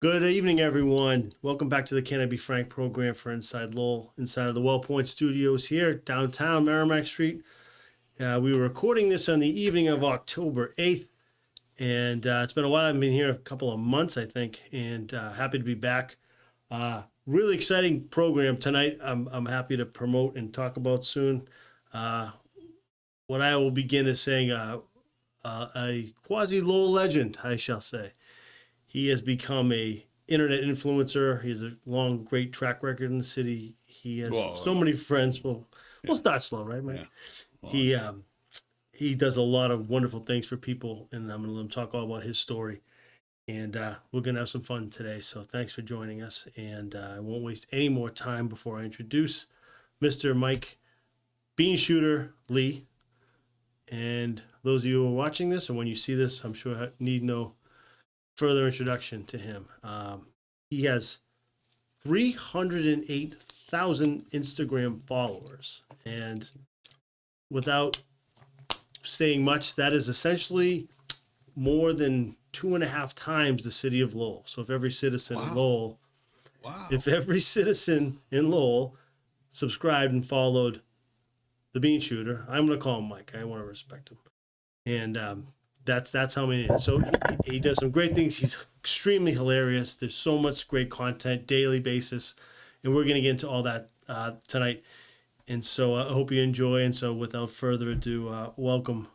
Good evening, everyone. Welcome back to the Can I Be Frank program for Inside Lowell, inside of the Well Point Studios here, downtown Merrimack Street. We were recording this on the evening of October 8th, and it's been a while. I've been here a couple of months, I think, and happy to be back. Really exciting program tonight. I'm happy to promote and talk about soon. What I will begin is saying a quasi-Lowell legend, I shall say. He has become a internet influencer. He has a long, great track record in the city. He has so many friends. We'll start slow, right, Mike? Yeah. He does a lot of wonderful things for people, and I'm going to let him talk all about his story. And we're going to have some fun today. So thanks for joining us. And I won't waste any more time before I introduce Mr. Mike Beanshooter Lee. And those of you who are watching this, and when you see this, I'm sure need no further introduction to him. He has 308,000 Instagram followers, and without saying much, that is essentially more than 2.5 times the city of Lowell. So if every citizen in Lowell, subscribed and followed the Beanshooter, I'm going to call him Mike. I want to respect him, and that's how many. So he does some great things. He's extremely hilarious. There's so much great content daily basis, and we're going to get into all that tonight. And so I hope you enjoy. And so without further ado, welcome.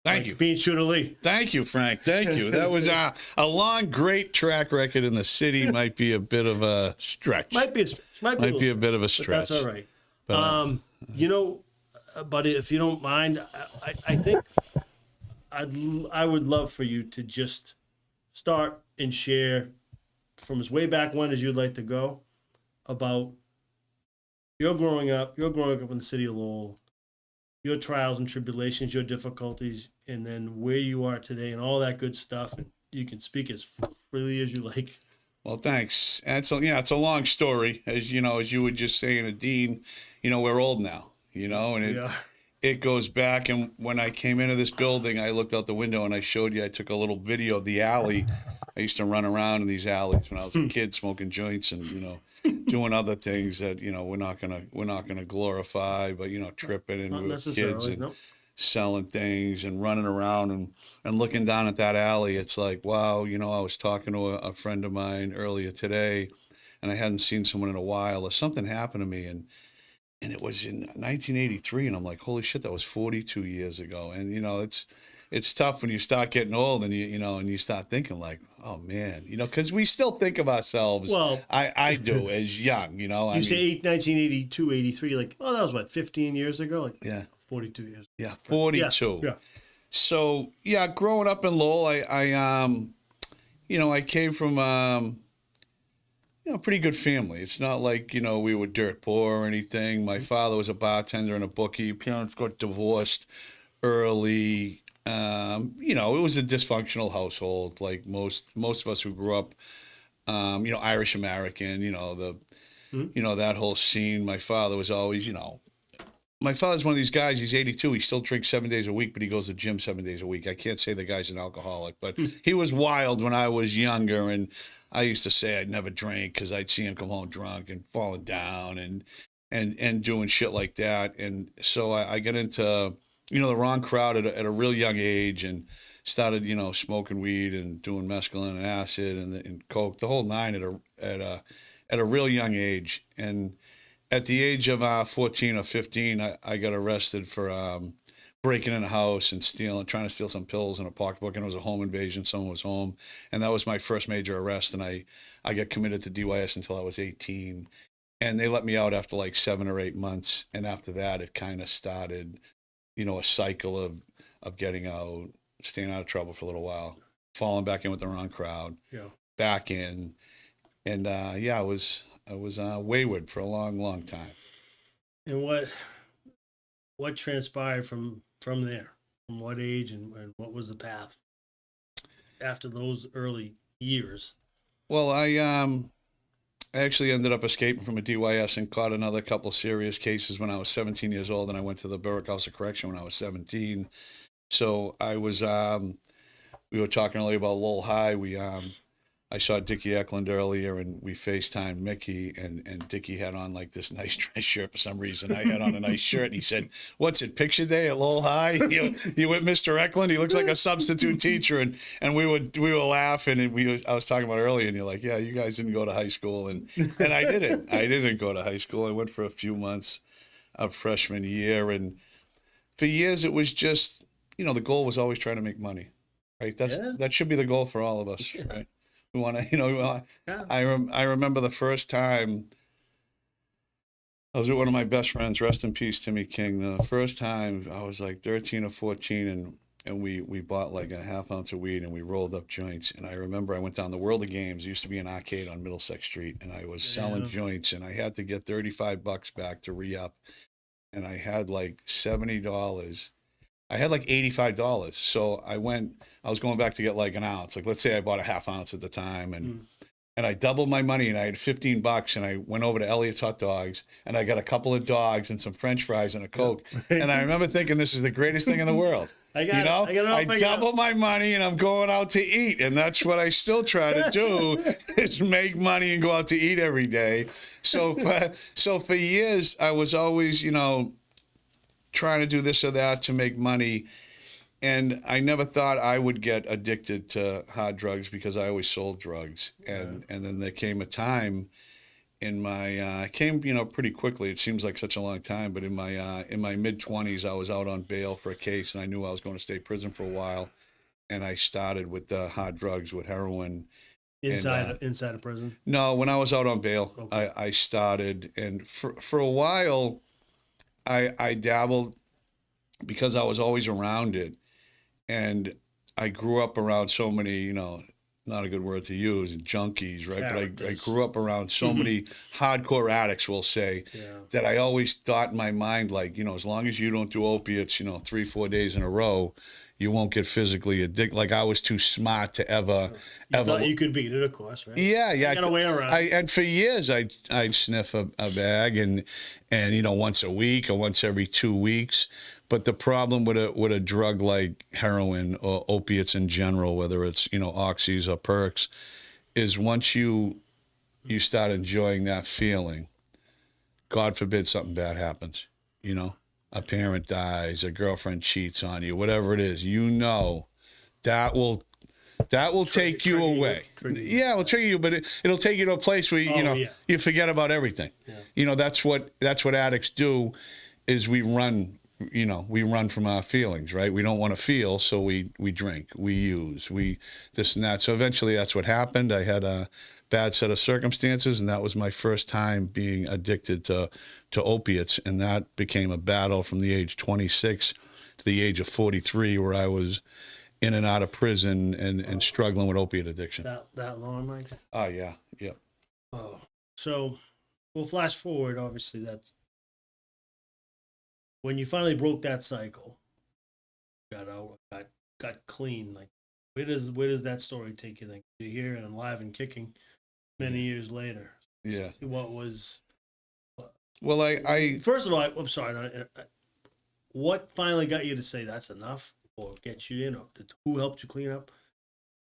Thank you, Beanshooter Lee. Thank you, Frank. Thank you. That was a long, great track record in the city. Might be a bit of a stretch. Might be a bit of a stretch. That's all right. But, buddy, if you don't mind, I think I would love for you to just start and share from as way back when as you'd like to go about your growing up in the city of Lowell, your trials and tribulations, your difficulties, and then where you are today and all that good stuff. And you can speak as freely as you like. Well, thanks. And it's a long story. As you were just saying, Dean, we're old now, and it goes back. And when I came into this building, I looked out the window and I showed you, I took a little video of the alley. I used to run around in these alleys when I was a kid, smoking joints and, doing other things that, we're not gonna glorify, but, tripping and with kids and selling things and running around and looking down at that alley. It's like, wow, I was talking to a friend of mine earlier today and I hadn't seen someone in a while. Or something happened to me and it was in 1983, and I'm like, holy shit, that was 42 years ago. And it's tough when you start getting old, and you start thinking like, oh man, because we still think of ourselves. Well, I do as young, You say 1982, 83, like, oh, that was what, 15 years ago? Like, yeah, 42 years. Yeah, 42. Yeah. So growing up in Lowell, I came from pretty good family. It's not like, we were dirt poor or anything. My father was a bartender and a bookie. Parents got divorced early. It was a dysfunctional household, like most of us who grew up, Irish American, that whole scene. My father was always, my father's one of these guys, he's 82, he still drinks 7 days a week, but he goes to the gym 7 days a week. I can't say the guy's an alcoholic, but he was wild when I was younger, and I used to say I'd never drink because I'd see him come home drunk and falling down and doing shit like that. And so I got into, the wrong crowd at a real young age and started, smoking weed and doing mescaline and acid and coke, the whole nine at a real young age. And at the age of 14 or 15, I got arrested for breaking in a house and trying to steal some pills in a pocketbook, and it was a home invasion. Someone was home, and that was my first major arrest. And I got committed to DYS until I was 18, and they let me out after like 7 or 8 months. And after that, it kind of started, a cycle of getting out, staying out of trouble for a little while, falling back in with the wrong crowd, back in, and I was wayward for a long, long time. And what transpired from there? From what age and what was the path after those early years? Well, I actually ended up escaping from a DYS and caught another couple serious cases when I was 17 years old, and I went to the Berwick House of Correction when I was 17. So I was, we were talking earlier about Lowell High. I saw Dickie Eklund earlier, and we FaceTimed Mickey, and Dickie had on like this nice dress shirt for some reason. I had on a nice shirt, and he said, "What's it? Picture day at Lowell High? You with Mr. Eklund? He looks like a substitute teacher." And we were laughing, and I was talking about earlier, and you're like, "Yeah, you guys didn't go to high school," and I didn't. I didn't go to high school. I went for a few months of freshman year, and for years it was just, the goal was always trying to make money, right? That should be the goal for all of us, right? We want to, Yeah. I remember the first time I was with one of my best friends, rest in peace, Timmy King. The first time I was like 13 or 14, and we bought like a half ounce of weed, and we rolled up joints. And I remember I went down the World of Games. It used to be an arcade on Middlesex Street, and I was selling joints, and I had to get $35 back to re-up. And I had like $70. I had like $85. So I was going back to get like an ounce. Like, let's say I bought a half ounce at the time, and I doubled my money, and I had $15, and I went over to Elliott's Hot Dogs, and I got a couple of dogs and some French fries and a Coke. And I remember thinking, this is the greatest thing in the world. I double my money, and I'm going out to eat. And that's what I still try to do, is make money and go out to eat every day. So for years, I was always, trying to do this or that to make money. And I never thought I would get addicted to hard drugs, because I always sold drugs. And then there came a time in my, came, pretty quickly. It seems like such a long time, but in my mid-20s, I was out on bail for a case, and I knew I was going to state prison for a while. And I started with hard drugs, with heroin. Inside of prison? No, when I was out on bail, okay. I started. And for a while, I dabbled, because I was always around it. And I grew up around so many, not a good word to use, junkies, right? But I grew up around so many hardcore addicts, we'll say, that I always thought in my mind, like, as long as you don't do opiates, 3-4 days in a row, you won't get physically addicted. Like, I was too smart to ever. Thought you could beat it, of course, right? Yeah. You got a way around. And for years, I'd sniff a bag, and once a week or once every 2 weeks. But the problem with a drug like heroin or opiates in general, whether it's oxys or perks, is once you start enjoying that feeling, God forbid something bad happens. A parent dies, a girlfriend cheats on you, whatever it is. That will take you away. Yeah, it will trigger you, but it'll take you to a place where you forget about everything. Yeah. That's what addicts do, is we run from our feelings, right? We don't want to feel, so we drink, we use, this and that. So eventually that's what happened. I had a bad set of circumstances, and that was my first time being addicted to opiates. And that became a battle from the age 26 to the age of 43, where I was in and out of prison and struggling with opiate addiction. That long, Mike? Oh, yeah. Yep. Oh, so we'll flash forward. Obviously, that's when you finally broke that cycle, got out, got clean. Like, where does that story take you? Like, you're here and alive and kicking many years later. Yeah. What was? Well, I first of all, I'm sorry. What finally got you to say that's enough, or get you in, or who helped you clean up,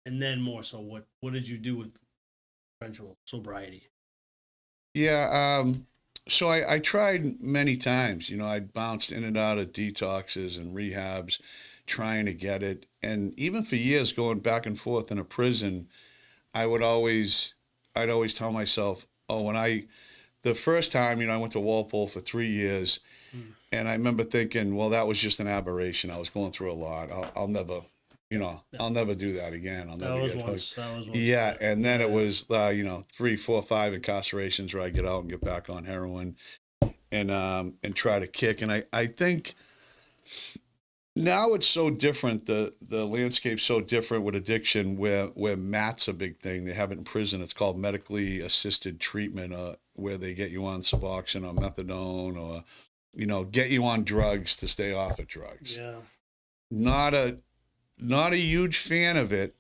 and then more so, what did you do with eventual sobriety? Yeah. So I tried many times. I bounced in and out of detoxes and rehabs, trying to get it. And even for years, going back and forth in a prison, I'd always tell myself, the first time, I went to Walpole for 3 years, and I remember thinking, well, that was just an aberration. I was going through a lot. I'll never, I'll never do that again. I'll never get hooked. That was once. Yeah, and then it was, 3, 4, 5 incarcerations where I get out and get back on heroin, and try to kick. And I think now it's so different. The landscape's so different with addiction, where MAT's a big thing. They have it in prison. It's called medically assisted treatment, where they get you on Suboxone or methadone, or get you on drugs to stay off of drugs. Yeah. Not a huge fan of it,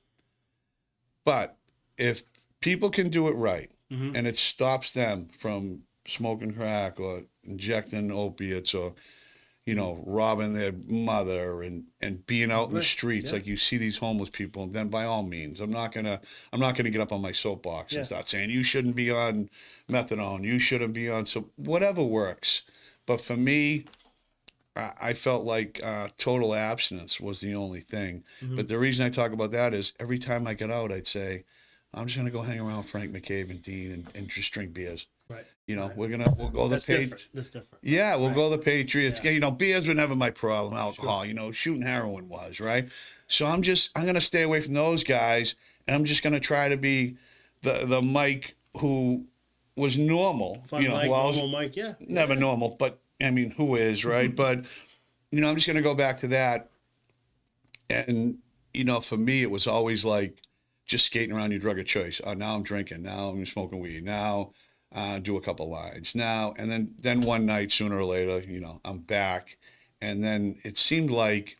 but if people can do it right, and it stops them from smoking crack or injecting opiates, or you know, robbing their mother and being out in the Right. streets. Yeah. Like you see these homeless people, then by all means, I'm not gonna get up on my soapbox Yeah. and start saying you shouldn't be on methadone, you shouldn't be on, so whatever works. But for me, I felt like total abstinence was the only thing. Mm-hmm. But the reason I talk about that is every time I get out, I'd say, I'm just gonna go hang around Frank McCabe and Dean and just drink beers. Right. You know, Right. we'll go That's the different. That's different. yeah, we'll Right. go the Patriots. Yeah. You know, beers were never my problem. Alcohol, you know, shooting heroin was, right? So I'm gonna stay away from those guys, and I'm just gonna try to be the Mike who was normal. Fun you know, Mike, who I was normal Mike. Yeah. never normal, but I mean, who is, right? But you know, I'm just gonna go back to that. And you know, for me, it was always like just skating around your drug of choice. Now I'm drinking. Now I'm smoking weed. Now do a couple lines. Now and then one night, sooner or later, you know, I'm back. And then it seemed like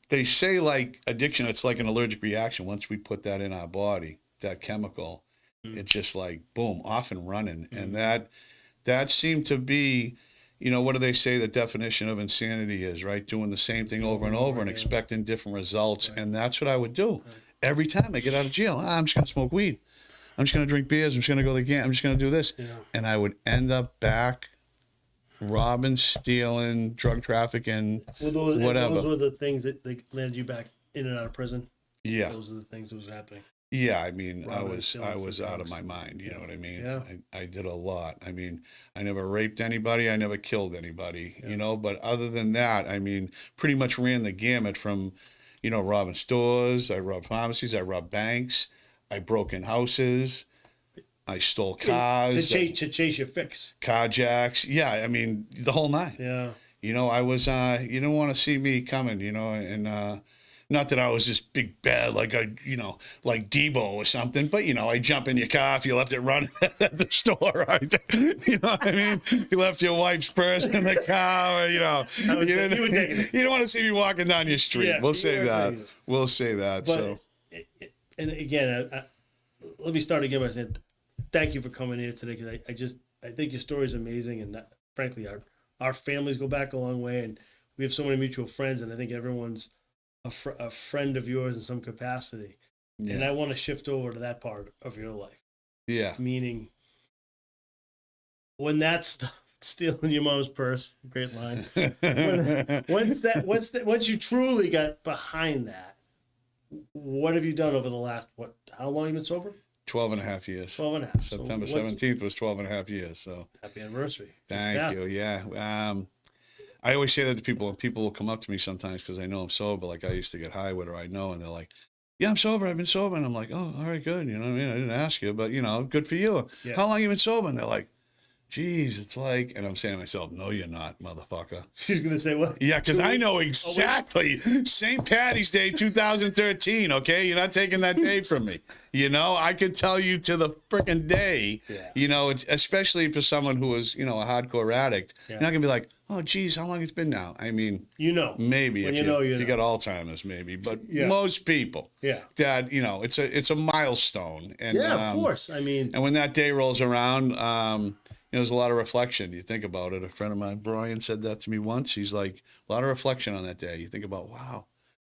they say like addiction. It's like an allergic reaction. Once we put that in our body, that chemical, it's just like boom, off and running. And that seemed to be, you know, what do they say the definition of insanity is, right? Doing the same thing over and over and expecting different results. And that's what I would do. Every time I get out of jail, I'm just going to smoke weed. I'm just going to drink beers. I'm just going to go to the game. I'm just going to do this. Yeah. And I would end up back robbing, stealing, drug trafficking, whatever. Those were the things that landed you back in and out of prison. Yeah. Those are the things that was happening. Yeah, I mean, Robbing I and stealing was for out of drugs. my mind. You know what I mean? Yeah. I did a lot. I mean, I never raped anybody. I never killed anybody. Yeah. You know, but other than that, I mean, pretty much ran the gamut from, you know, robbing stores. I robbed pharmacies. I robbed banks. I broke in houses. I stole cars. To chase your fix. Carjacks. Yeah, I mean, the whole nine. Yeah. You know, I was, you didn't want to see me coming, you know, and not that I was this big bad, like like Debo or something, but, you know, I jump in your car if you left it running at the store, right? You know what I mean? You left your wife's purse in the car, or, you know, You were taking it. you don't want to see me walking down your street. Yeah, We'll you say were that. taking it. We'll say that. But, So, and again, let me start again by saying thank you for coming here today, because I think your story is amazing, and frankly, our families go back a long way, and we have so many mutual friends, and I think everyone's a friend of yours in some capacity. And I want to shift over to that part of your life, yeah. meaning when that stuff, stealing your mom's purse, great line. Once you truly got behind that, what have you done over the last, how long have you been sober? 12 and a half years. 12 and a half. September So 17th was 12 and a half years. So happy anniversary. thank you. Yeah. I always say that to people, and people will come up to me sometimes because I know I'm sober. Like I used to get high with her, I know, and they're like, yeah, I'm sober. I've been sober. And I'm like, oh, all right, good. You know what I mean? I didn't ask you, but, you know, good for you. Yeah. How long you been sober? And they're like, geez, it's like, and I'm saying to myself, no, you're not, motherfucker. She's going to say what? Yeah, because I know exactly. St. Patty's Day 2013, okay? You're not taking that day from me. You know, I could tell you to the frickin' day, Yeah. you know, it's, especially for someone who is, you know, a hardcore addict. Yeah. You're not going to be like, oh, geez, how long it's been now? I mean, You know. maybe When if you know, if you you know. got Alzheimer's, maybe. But Yeah. most people, Yeah. that, you know, it's a milestone. And, Yeah, of course. I mean, and when that day rolls around, you know, there's a lot of reflection. You think about it. A friend of mine, Brian, said that to me once. He's like, a lot of reflection on that day. You think about, wow,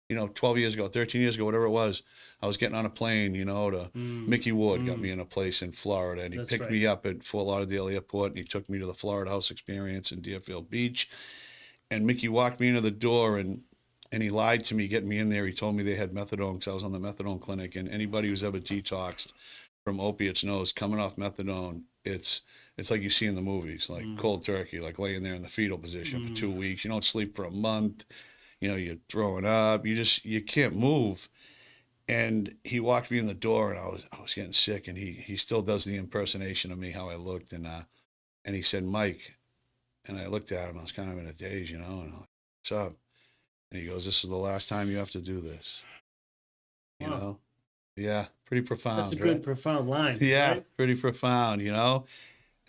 you know, 12 years ago, 13 years ago, whatever it was, I was getting on a plane, you know, to Mickey Ward got me in a place in Florida, and he That's picked right. me up at Fort Lauderdale Airport, and he took me to the Florida House Experience in Deerfield Beach. And Mickey walked me into the door, and he lied to me getting me in there. He told me they had methadone because I was on the methadone clinic, and anybody who's ever detoxed from opiates knows coming off methadone, it's like you see in the movies, like cold turkey, like laying there in the fetal position for 2 weeks. You don't sleep for a month. You know, you're throwing up. You can't move. And he walked me in the door, and I was getting sick. And he still does the impersonation of me, how I looked, and he said, Mike, and I looked at him. I was kind of in a daze, you know, and I'm like, what's up? And he goes, this is the last time you have to do this. You Wow. know, yeah, pretty profound. that's a right? good, profound line. Yeah, Right? pretty profound, you know.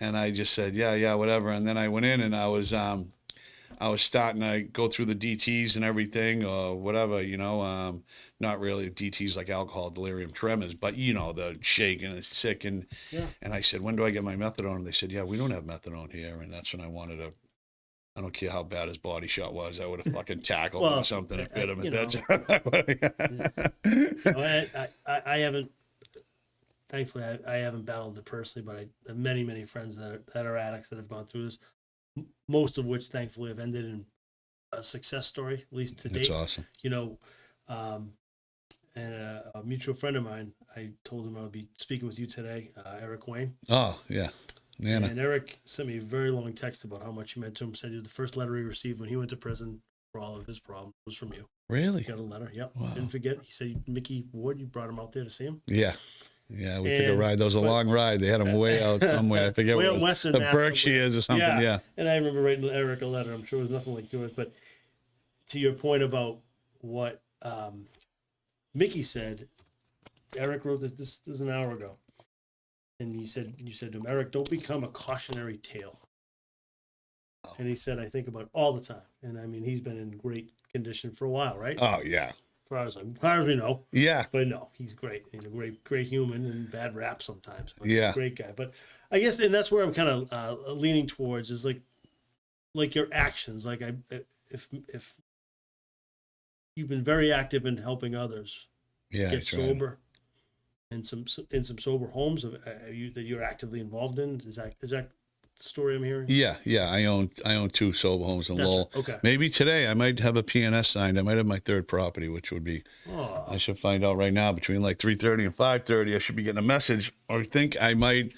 And I just said, yeah, whatever. And then I went in, and I was starting to go through the DTs and everything, or whatever, you know. Not really DTs like alcohol, delirium tremors, but you know, the shaking and sick. And Yeah. and I said, when do I get my methadone? And they said, yeah, we don't have methadone here. And that's when I wanted to I don't care how bad his body shot was. I would have fucking tackled him Well, or something and bit him you at know. that time. I haven't. Thankfully, I haven't battled it personally, but I have many friends that are addicts that have gone through this. Most of which, thankfully, have ended in a success story, at least to date. That's awesome. You know, and a mutual friend of mine, I told him I would be speaking with you today, Eric Wayne. Oh, yeah. Nana. And Eric sent me a very long text about how much you meant to him. Said the first letter he received when he went to prison for all of his problems was from you. Really? He got a letter. Yep. Wow. Didn't forget. He said Mickey Ward, you brought him out there to see him. Yeah. Yeah, we took a ride. That was a long ride. They had him way out somewhere. I forget way what out it was. Western The Mass Berkshires or something, yeah. And I remember writing Eric a letter. I'm sure it was nothing like yours. But to your point about what Mickey said, Eric wrote this is an hour ago. And you said to him, Eric, don't become a cautionary tale. Oh. And he said, I think about it all the time. And I mean, he's been in great condition for a while, right? Oh, yeah. As far as we know. Yeah. But no, he's great. He's a great human and bad rap sometimes. But Yeah. Great guy. But I guess, and that's where I'm kind of leaning towards is like your actions. Like if you've been very active in helping others Yeah. get sober in some sober homes that you're actively involved in. Is that the story I'm hearing? Yeah. I own 2 sober homes in Lowell. Okay. Maybe today I might have a PNS signed. I might have my 3rd property, which would be, I should find out right now between like 3:30 and 5:30. I should be getting a message. Or I think I might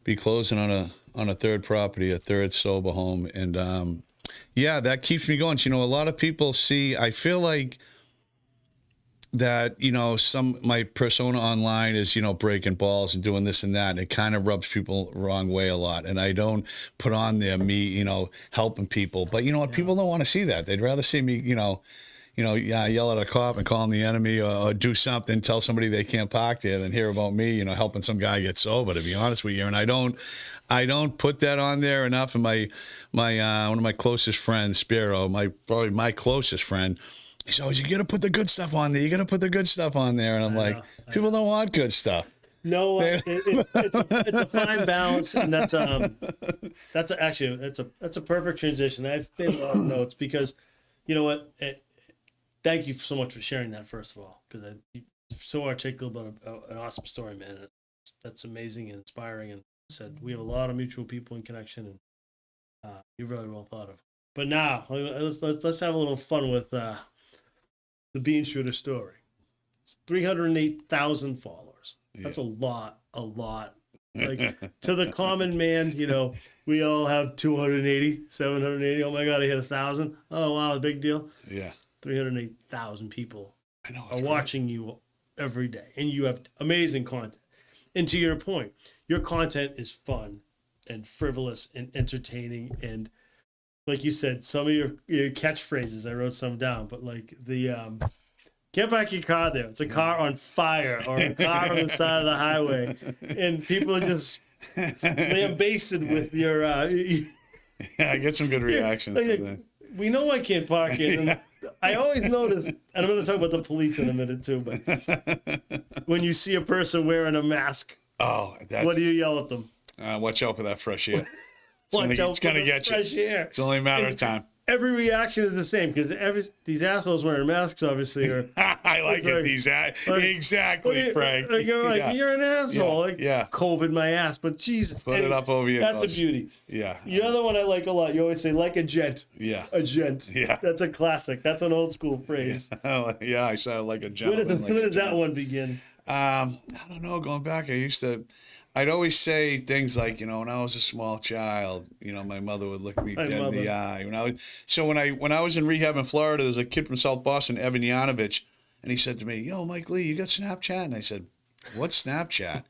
be closing on a 3rd property, a 3rd sober home. And yeah, that keeps me going. So, a lot of people I feel like that, my persona online is, breaking balls and doing this and that. And it kind of rubs people the wrong way a lot. And I don't put on there me, helping people. But you know what? People don't want to see that. They'd rather see me, yell at a cop and call him the enemy or do something, tell somebody they can't park there than hear about me, helping some guy get sober, to be honest with you. And I don't put that on there enough. And my one of my closest friends, Spiro, probably my closest friend, he always, you got to put the good stuff on there. You got to put the good stuff on there. And I'm like, people don't want good stuff. No, it's a fine balance, and that's a perfect transition. I've made a lot of notes because, you know what? Thank you so much for sharing that, first of all, because you're so articulate about an awesome story, man. That's amazing and inspiring. And said we have a lot of mutual people in connection, and you're really well thought of. But now let's have a little fun with the Beanshooter story. It's 308,000 followers. That's a lot. Like to the common man, we all have 280, 780. Oh my God, I hit 1,000. Oh wow, big deal. Yeah. 308,000 people are watching you every day, and you have amazing content. And to your point, your content is fun and frivolous and entertaining, and like you said, some of your catchphrases, I wrote some down, but like the get back your car there. It's a car on fire, or a car on the side of the highway, and people are just lambasted with your. Yeah, I get some good reactions. We know I can't park here. And I always notice, and I'm going to talk about the police in a minute too, but when you see a person wearing a mask, what do you yell at them? Watch out for that fresh air. It's going to get fresh air. It's only a matter of time. Every reaction is the same because these assholes wearing masks obviously are. I like it. Exactly, Frank. You're an asshole. COVID my ass, but Jesus, put it up over your That's nose. a beauty. Yeah. The other one I like a lot. You always say like a gent. Yeah. A gent. Yeah. That's a classic. That's an old school phrase. Yeah, I sound like a gentleman. When did that one begin? I don't know. Going back, I'd always say things like, when I was a small child, my mother would look me dead in the eye. When I was in rehab in Florida, there was a kid from South Boston, Evan Yanovich, and he said to me, Mike Lee, you got Snapchat? And I said, what's Snapchat?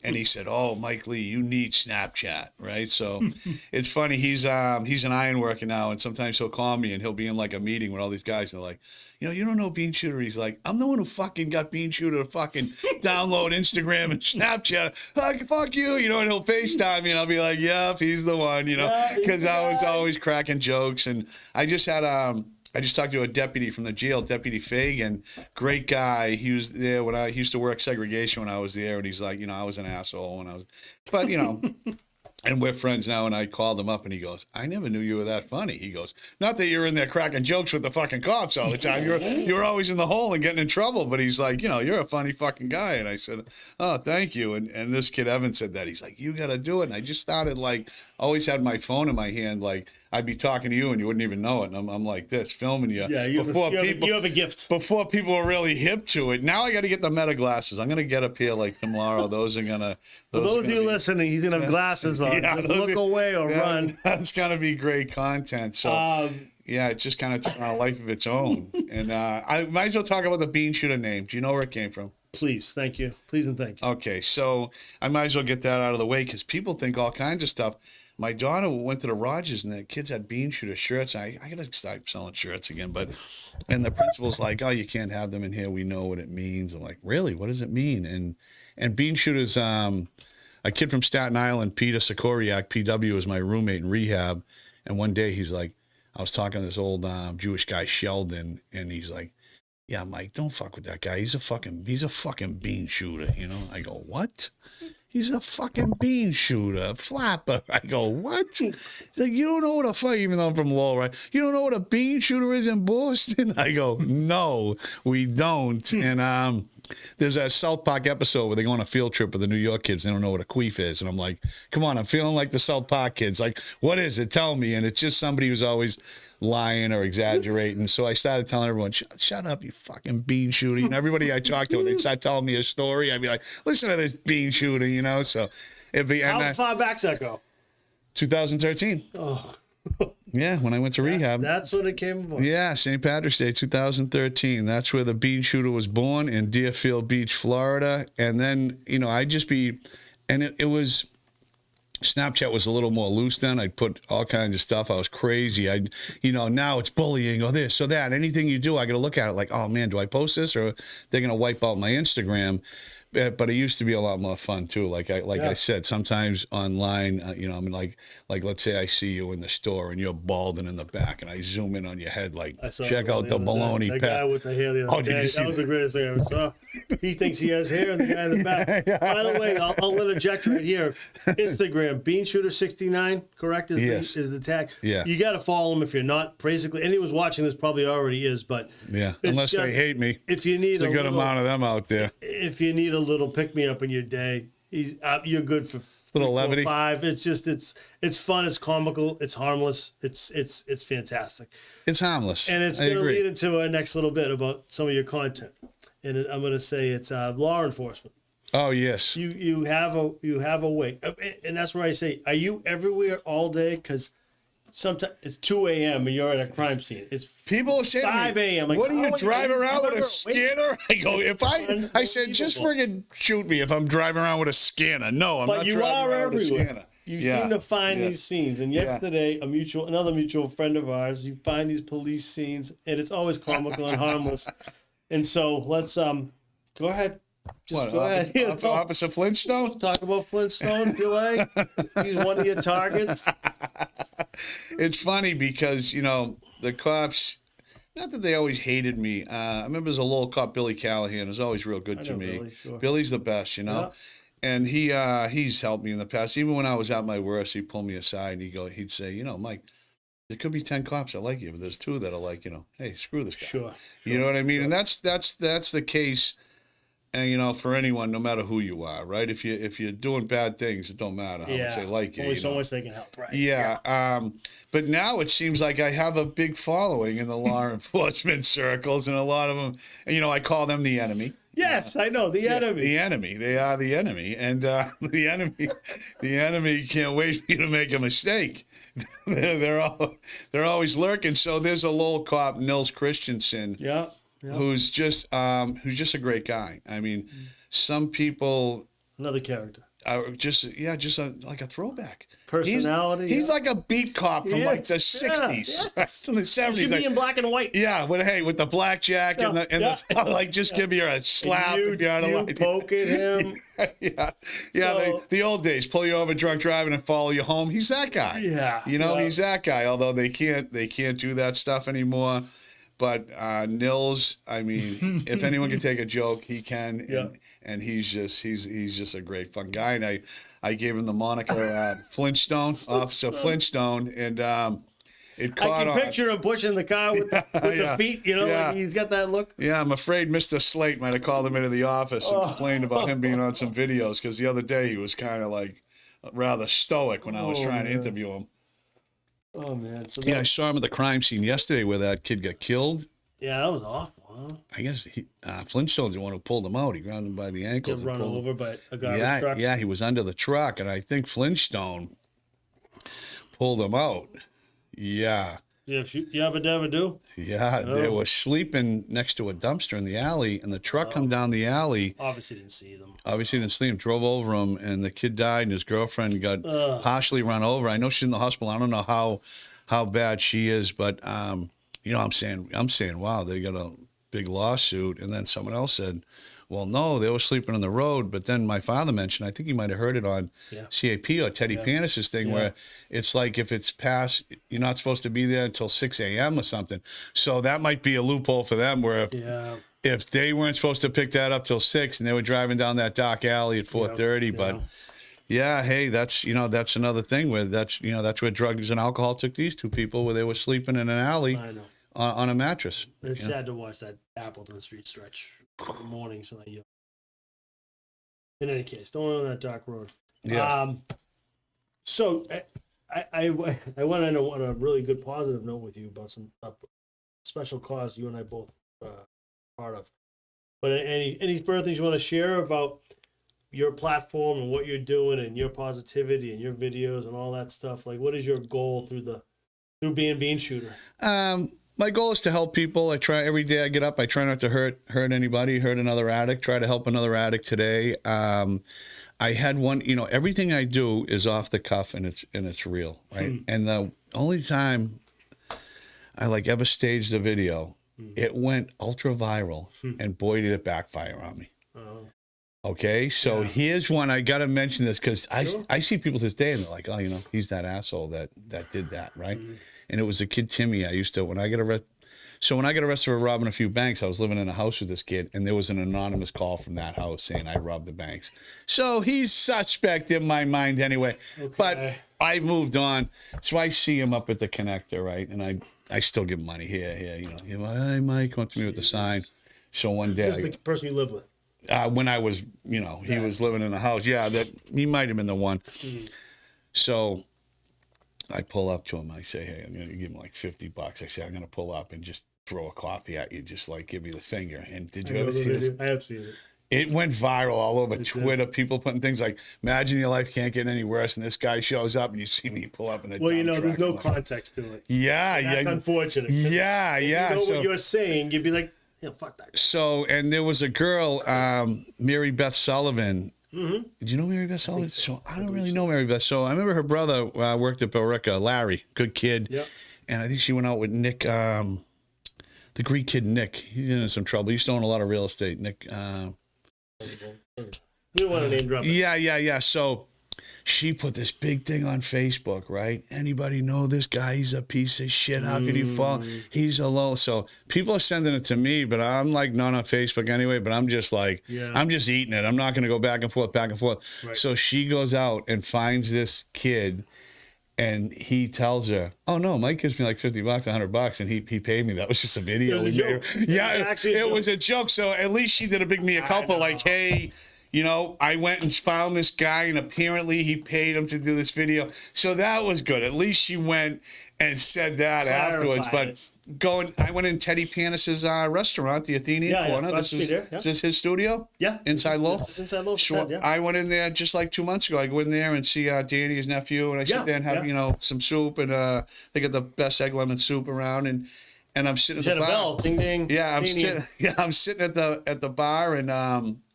And he said, oh, Mike Lee, you need Snapchat, right? So it's funny. He's an iron worker now, and sometimes he'll call me and he'll be in like a meeting with all these guys, and they're like, you don't know Beanshooter. He's like, I'm the one who fucking got Beanshooter to fucking download Instagram and Snapchat. Fuck you, and he'll FaceTime me, and I'll be like, yep, he's the one, because I was always cracking jokes. And I just talked to a deputy from the jail, Deputy Fagan, great guy. He was there when he used to work segregation when I was there, and he's like, I was an asshole when I was, but And we're friends now, and I called him up, and he goes, I never knew you were that funny. He goes, not that you're in there cracking jokes with the fucking cops all the time. You're always in the hole and getting in trouble. But he's like, you're a funny fucking guy. And I said, oh, thank you. And this kid, Evan, said that. He's like, you got to do it. And I just started, like, always had my phone in my hand. Like, I'd be talking to you, and you wouldn't even know it. And I'm like this, filming you. Yeah, you have a gift. Before people were really hip to it. Now I got to get the meta glasses. I'm going to get up here, like, tomorrow. Those are going to... For those of you listening, he's going to have glasses on. Yeah, just look away or run. That's going to be great content. So, yeah, it just kind of took on a life of its own. And I might as well talk about the Beanshooter name. Do you know where it came from? Please, thank you. Please and thank you. Okay, so I might as well get that out of the way because people think all kinds of stuff. My daughter went to the Rogers and the kids had Beanshooter shirts. I got to start selling shirts again. And the principal's like, oh, you can't have them in here. We know what it means. I'm like, really? What does it mean? And Beanshooter's a kid from Staten Island, Peter Sikoriak, PW, was my roommate in rehab. And one day he's like, I was talking to this old Jewish guy, Sheldon, and he's like, yeah, Mike, don't fuck with that guy. He's a fucking bean shooter, I go, what? He's a fucking bean shooter, flapper. I go, what? He's like, you don't know what a fuck, even though I'm from Lowell, right? You don't know what a bean shooter is in Boston? I go, no, we don't. And there's a South Park episode where they go on a field trip with the New York kids. They don't know what a queef is. And I'm like, come on, I'm feeling like the South Park kids. Like, what is it? Tell me. And it's just somebody who's always lying or exaggerating. So I started telling everyone, shut up, you fucking bean shooter. And everybody I talked to, when they start telling me a story, I'd be like, listen to this bean shooter, So it'd be... How far back's that go? 2013. Oh. Yeah, when I went to rehab. That's when it came about. Yeah, St. Patrick's Day, 2013. That's where the Beanshooter was born, in Deerfield Beach, Florida. And then, I'd just be... And it was... Snapchat was a little more loose then. I'd put all kinds of stuff. I was crazy. Now it's bullying or this or that. Anything you do, I got to look at it like, oh man, do I post this or they're going to wipe out my Instagram? But it used to be a lot more fun too. Like I said, sometimes online, let's say I see you in the store and you're balding in the back, and I zoom in on your head, like, check out the baloney pet. pet. That guy with the hair the other day, that was the greatest thing I ever saw. He thinks he has hair, and the guy in the back. By the way, I'll interject right here. Instagram, Beanshooter69, correct? Is the tag? Yeah. You got to follow him if you're not. Basically, anyone who's watching this probably already is, but yeah, unless they hate me. If you need a good amount of them out there. If you need a little pick me up in your day, you're good for little levity. 5. It's just it's fun, it's comical, it's harmless, it's fantastic. It's harmless, and it's going to lead into our next little bit about some of your content. And I'm going to say it's law enforcement. Oh yes, you have a way, and that's where I say, are you everywhere all day? Because sometimes it's 2 a.m. and you're at a crime scene. It's people are saying 5 a.m. Like, what do you drive around with a scanner? I go, I said, just friggin' shoot me if I'm driving around with a scanner. No, I'm not driving around with a scanner. You seem to find these scenes. And yesterday, another mutual friend of ours, you find these police scenes, and it's always comical and harmless. And so let's go ahead. Go ahead. Officer Flintstone? Talk about Flintstone if you like. He's one of your targets. It's funny because, the cops, not that they always hated me. I remember there's a little cop, Billy Callahan, who's always real good to me. Billy, sure. Billy's the best, Yeah. And he's helped me in the past. Even when I was at my worst, he'd pull me aside and he'd say, Mike, there could be 10 cops that like you, but there's 2 that are like, hey, screw this guy. Sure. You know what I mean? Sure. And that's the case. And for anyone, no matter who you are, right? If you're doing bad things, it don't matter how much they like you. Only so much they can help, right? Yeah. But now it seems like I have a big following in the law enforcement circles, and a lot of them, I call them the enemy. Yes, I know the enemy. The enemy. They are the enemy, and the enemy can't wait for you to make a mistake. they're always lurking. So there's a little cop, Nils Christensen. Yeah. Who's just a great guy. I mean, some people another character are just like a throwback personality. He's like a beat cop from like the 60s, yes. from the 70s. He should be in black and white. Yeah, with the blackjack and the like, just give you a slap if you're out of line. Poke at him. Yeah. So, the old days, pull you over drunk driving and follow you home. He's that guy. Yeah. He's that guy. Although they can't do that stuff anymore. but Nils, I mean, if anyone can take a joke, he can. Yeah. And he's just a great fun guy. And I gave him the moniker Flintstone, Officer Flintstone, and it caught I can on. picture him pushing the car with the Yeah. feet, you know, Yeah. like he's got that look. Yeah, I'm afraid Mr. Slate might have called him into the office and complained about him being on some videos, because the other day he was kind of like rather stoic when I was trying to interview him. Oh man! So Yeah, I saw him at the crime scene yesterday where that kid got killed. yeah, that was awful. Huh? I guess Flintstone's the one who pulled him out. He grabbed him by the ankles. Get run over by a garbage Yeah, truck. yeah, he was under the truck, and I think Flintstone pulled him out. Yeah. Yeah, yabba dabba do. Yeah, they were sleeping next to a dumpster in the alley, and the truck come down the alley. Obviously didn't see them. Obviously didn't see him, drove over him, and the kid died, and his girlfriend got partially run over. I know she's in the hospital. I don't know how bad she is, but you know, I'm saying, wow, they got a big lawsuit. And then someone else said, well, no, they were sleeping on the road. But then my father mentioned, I think he might have heard it on CAP or Teddy Panis's thing, where it's like if it's past, you're not supposed to be there until 6 a.m. or something. So that might be a loophole for them, where if they weren't supposed to pick that up till 6 and they were driving down that dark alley at 4:30, but yeah, hey, that's another thing where that's where drugs and alcohol took these two people, where they were sleeping in an alley on a mattress. It's sad to watch that Appleton Street stretch in the mornings. So in any case, don't go on that dark road. Yeah. So I want to end on a really good positive note with you about some special cause you and I both part of. But any further things you want to share about your platform and what you're doing and your positivity and your videos and all that stuff? Like, what is your goal through being Beanshooter? My goal is to help people. I try every day I get up. I try not to hurt anybody, hurt another addict. Try to help another addict today. I had one. Everything I do is off the cuff and it's real, right? And the only time I ever staged a video, it went ultra viral, and boy did it backfire on me. Okay, so here's one. I got to mention this because I see people to this day and they're like, oh, he's that asshole that did that, right? And it was a kid, Timmy. When I got arrested for robbing a few banks, I was living in a house with this kid, and there was an anonymous call from that house saying I robbed the banks. So he's suspect in my mind anyway. Okay. But I moved on. So I see him up at the connector, right? And I still give him money here. Hey, Mike, come to me with the sign. So one day, who's the person you live with? When I was, he was living in the house. Yeah, that he might have been the one. So I pull up to him. I say, hey, I'm going to give him like $50. I say, I'm going to pull up and just throw a coffee at you, just give me the finger. And did you ever see it? I have seen it. It went viral all over Twitter. People putting things like, imagine your life can't get any worse. And this guy shows up and you see me pull up in a Well, there's no context to it. Yeah. That's unfortunate. Yeah. If you know what you're saying, you'd be like, fuck that. So, and there was a girl, Mary Beth Sullivan. Did you know Mary Beth Sullivan? So I don't really know Mary Beth. So I remember her brother worked at Billerica, Larry, good kid. Yep. And I think she went out with Nick, the Greek kid Nick. He's in some trouble. He used to own a lot of real estate. Nick. You don't want to name drop it. Yeah. So she put this big thing on Facebook, right? Anybody know this guy? He's a piece of shit. How could he fall? He's a low. So people are sending it to me, but I'm not on Facebook anyway, but I'm just I'm just eating it. I'm not going to go back and forth. Right. So she goes out and finds this kid, and he tells her, oh no, Mike gives me like $50, $100, and he paid me. That was just a video. It was a joke. So at least she did a big mea culpa, hey, I went and found this guy, and apparently he paid him to do this video. So that was good. At least she went and said that afterwards. But I went in Teddy Panis's restaurant, the Athenian Corner. This is his studio? Yeah. InsideLowell? This is InsideLowell. Sure. I went in there just like 2 months ago. I go in there and see Danny, his nephew, and I sit there and have, some soup, and they got the best egg lemon soup around, and I'm sitting at the bar. Bell. Ding, ding. Yeah, I'm sitting at the bar, and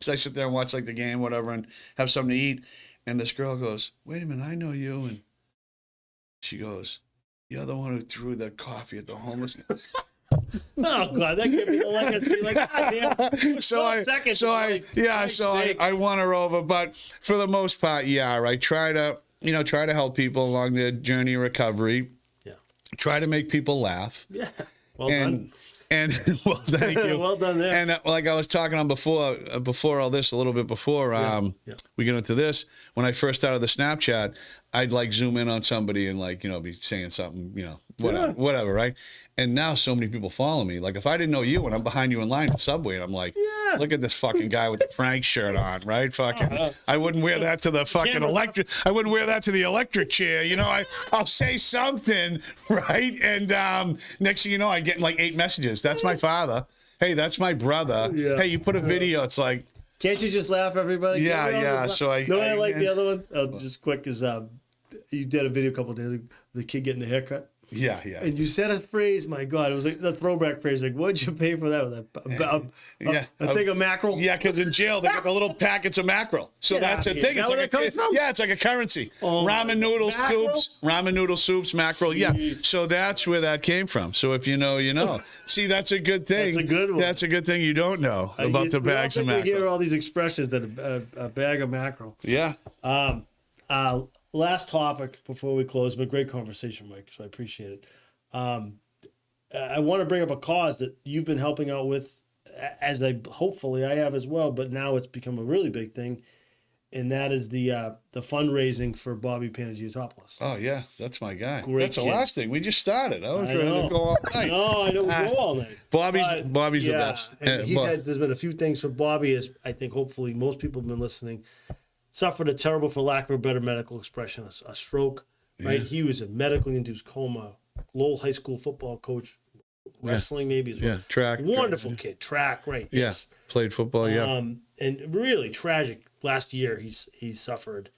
so I sit there and watch the game, whatever, and have something to eat. And this girl goes, "Wait a minute, I know you." And she goes, "You're the one who threw the coffee at the homeless." Oh God, that could be the legacy. I won her over, but for the most part, I try to help people along their journey of recovery. Yeah. Try to make people laugh. Yeah. Well done. And well, thank you. Well done there. And like I was talking on before all this, a little bit before we get into this, when I first started the Snapchat, I'd like zoom in on somebody and like, be saying something, whatever, right? And now so many people follow me. Like if I didn't know you and I'm behind you in line at Subway and I'm like, look at this fucking guy with the Frank shirt on, right? Fucking, I wouldn't wear that to the fucking electric. I wouldn't wear that to the electric chair. I'll say something, right? And next thing you know, I get like 8 messages. That's my father. Hey, that's my brother. Yeah. Hey, you put a video. It's like, can't you just laugh, everybody? Yeah. So I like the other one. Just quick is you did a video a couple of days ago, the kid getting a haircut. Yeah. And you said a phrase, my God, it was like the throwback phrase, like, what'd you pay for that? I think of mackerel. Yeah, because in jail, they get the little packets of mackerel. So that's a thing. Is that where that comes from? Yeah, it's like a currency. Oh, ramen noodle soups, mackerel. Yeah, so that's where that came from. So if you know, you know. See, that's a good thing. That's a good one. That's a good thing you don't know about the bags of mackerel. We hear all these expressions that a bag of mackerel. Yeah. Last topic before we close, but great conversation, Mike, so I appreciate it. I want to bring up a cause that you've been helping out with, as hopefully I have as well, but now it's become a really big thing, and that is the fundraising for Bobby Panagiotis. Oh, yeah, that's my guy. Great that's the kid. last thing. We just started. I was ready to go all night. No, I know we go all night. Bobby's the best. And there's been a few things for Bobby, as I think hopefully most people have been listening. Suffered a terrible, for lack of a better medical expression, a stroke, right? Yeah. He was a medically induced coma, Lowell High School football coach, wrestling maybe as well. Yeah, track. Wonderful kid, track, right? Yeah, yes. Played football, yeah. And really tragic. Last year he's suffered,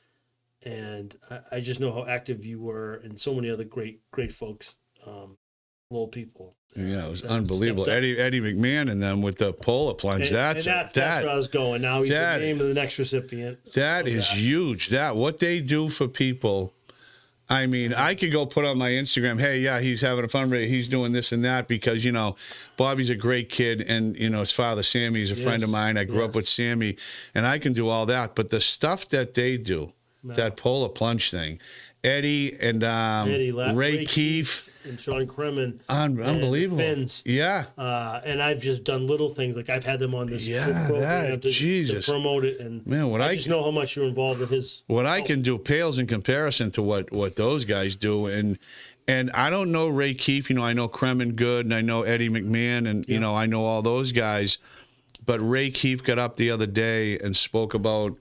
and I just know how active you were, and so many other great folks, Lowell people. Yeah, it was unbelievable. Eddie McMahon and them with the polar plunge. That's where I was going. Now he's named the next recipient. That is huge. What they do for people. I mean, I could go put on my Instagram, hey, yeah, he's having a fundraiser. He's doing this and that because, Bobby's a great kid. And, his father, Sammy, is a friend of mine. I grew up with Sammy. And I can do all that. But the stuff that they do, that polar plunge thing, Eddie and Ray Keefe and Sean Kremen, unbelievable. Fins. Yeah. And I've just done little things like I've had them on this program to promote it, and man, I just know how much you're involved in his. What I can do pales in comparison to what those guys do, and I don't know Ray Keefe. I know Kremen good, and I know Eddie McMahon, and I know all those guys, but Ray Keefe got up the other day and spoke about.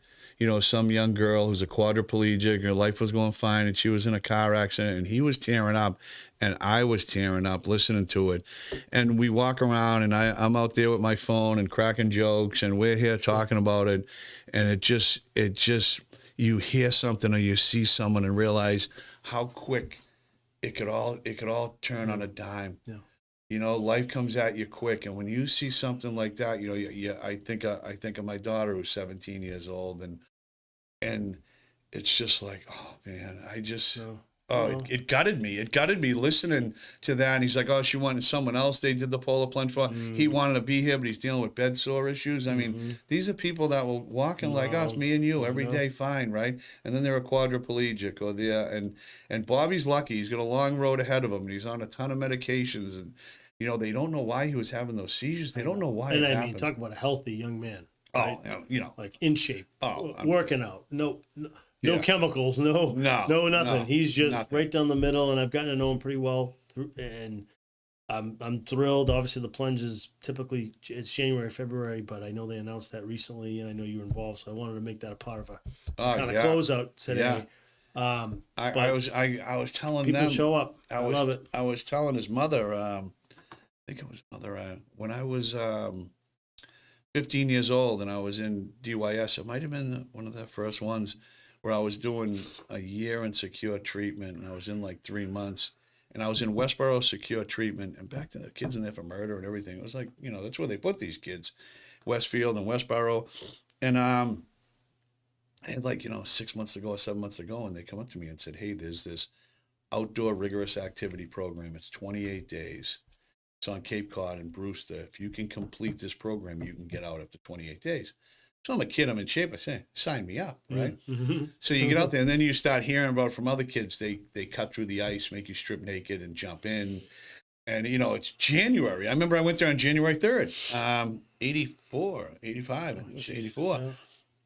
Some young girl who's a quadriplegic, her life was going fine, and she was in a car accident, and he was tearing up, and I was tearing up listening to it. And we walk around, and I'm out there with my phone and cracking jokes, and we're here talking about it, and it just you hear something or you see someone and realize how quick it could all turn on a dime. Yeah. Life comes at you quick, and when you see something like that, I think of my daughter who's 17 years old, and it's just like, oh man, it gutted me. It gutted me listening to that. And he's like, oh, she wanted someone else. They did the polar plunge for. He wanted to be here, but he's dealing with bed sore issues. I mean, these are people that were walking like us, me and you, every day, fine, right? And then they're a quadriplegic or and Bobby's lucky. He's got a long road ahead of him, and he's on a ton of medications, and they don't know why he was having those seizures. They don't know why. And I mean, talk about a healthy young man. Right? Oh, like in shape. Oh, working out. No chemicals. No nothing. No, he's just right down the middle, and I've gotten to know him pretty well. And I'm thrilled. Obviously, the plunge is typically it's January, February, but I know they announced that recently, and I know you were involved, so I wanted to make that a part of a kind of closeout today. Yeah. I was telling people them show up. I love it. I was telling his mother. I think it was mother when I was 15 years old and I was in DYS. It might have been one of the first ones where I was doing a year in secure treatment, and I was in like 3 months, and I was in Westboro secure treatment, and back then the kids in there for murder and everything. It was like, that's where they put these kids, Westfield and Westboro. And I had 6 months ago or 7 months ago, and they come up to me and said, hey, there's this outdoor rigorous activity program. It's 28 days. It's on Cape Cod and Brewster. If you can complete this program, you can get out after 28 days. So I'm a kid, I'm in shape. I say, sign me up, right? Mm-hmm. So you get out there, and then you start hearing about from other kids. They cut through the ice, make you strip naked and jump in. And, you know, it's January. I remember I went there on January 3rd, 84, 85, I think it was 84. Yeah.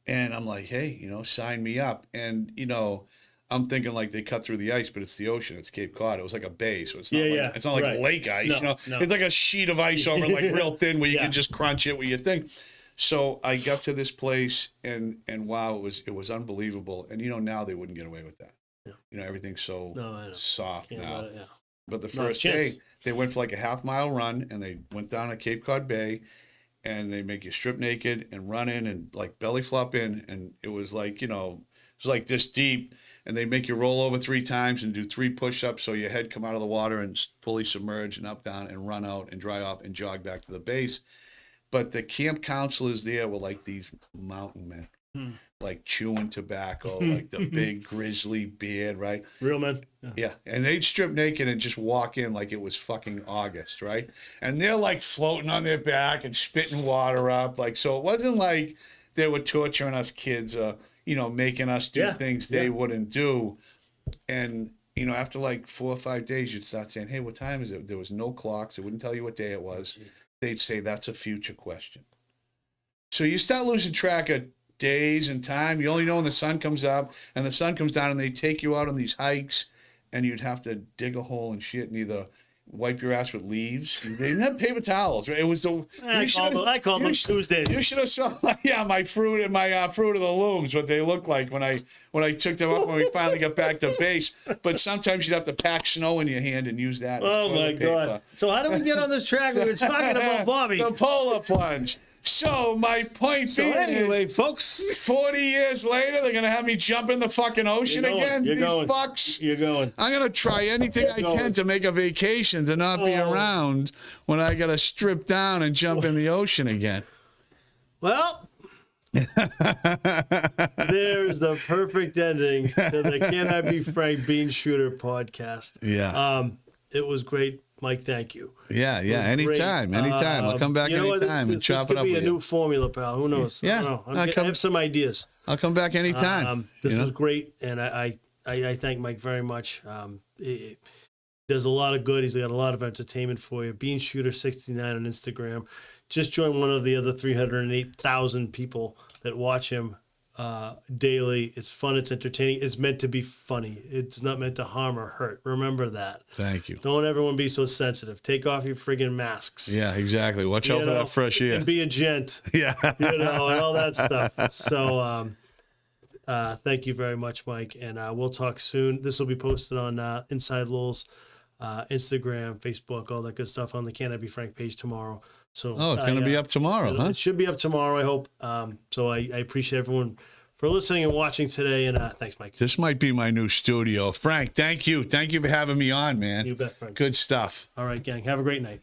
And I'm like, hey, you know, sign me up. And, you know, I'm thinking like they cut through the ice, but it's the ocean. It's Cape Cod. It was like a bay, so it's not it's not like right. lake ice. No, you know, no. it's like a sheet of ice over like real thin where you Yeah. can just crunch it with your thing. So I got to this place and wow, it was unbelievable. And you know, now they wouldn't get away with that. Yeah. You know, everything's so I know. soft Can't now. let it, yeah. But the Not a first chance. day, they went for like a half-mile run, and they went down to Cape Cod Bay, and they make you strip naked and run in and like belly flop in, and it was like, you know, it was like this deep, and they make you roll over 3 times and do 3 push-ups so your head come out of the water and fully submerge and up, down, and run out and dry off and jog back to the base. But the camp counselors there were like these mountain men. Like chewing tobacco, like the big grizzly beard, right? Real men. Yeah, and they'd strip naked and just walk in like it was fucking August, right? And they're like floating on their back and spitting water up, like, so it wasn't like they were torturing us kids, you know, making us do things they wouldn't do. And you know, after like 4 or 5 days, you'd start saying, "Hey, what time is it?" There was no clocks; it wouldn't tell you what day it was. They'd say, "That's a future question." So you start losing track of days and time. You only know when the sun comes up and the sun comes down, and they take you out on these hikes, and you'd have to dig a hole and shit and either wipe your ass with leaves. They didn't have paper towels, right? It was the I call them Tuesdays. You should have saw my fruit and my fruit of the looms, what they looked like when I took them up when we finally got back to base. But sometimes you'd have to pack snow in your hand and use that. Oh my God! So how do we get on this track? We were talking about Bobby. The polar plunge. So my point being, anyway, folks, 40 years later, they're gonna have me jump in the fucking ocean again. You're These going. fucks. You're going. I'm gonna try anything I can to make a vacation to not be around when I gotta strip down and jump in the ocean again. Well, there's the perfect ending to the Can I Be Frank Beanshooter podcast. Yeah. It was great, Mike. Thank you. Yeah. Anytime. Great. I'll come back anytime and chop it up This could be with a you. new formula, pal. Who knows? Yeah. I don't know. I have some ideas. I'll come back anytime. This was great, and I thank Mike very much. There's a lot of good. He's got a lot of entertainment for you. Beanshooter69 on Instagram. Just join one of the other 308,000 people that watch him daily. It's fun. It's entertaining. It's meant to be funny. It's not meant to harm or hurt. Remember that. Thank you. Don't everyone be so sensitive. Take off your friggin' masks. Yeah, exactly. Watch out for that fresh air. And be a gent. Yeah. You know, and all that stuff. So thank you very much, Mike. And we'll talk soon. This will be posted on InsideLowell's Instagram, Facebook, all that good stuff on the Can I Be Frank page tomorrow. So it's going to be up tomorrow, huh? It should be up tomorrow, I hope. So I appreciate everyone for listening and watching today. And thanks, Mike. This might be my new studio. Frank, thank you. Thank you for having me on, man. You bet, Frank. Good stuff. All right, gang. Have a great night.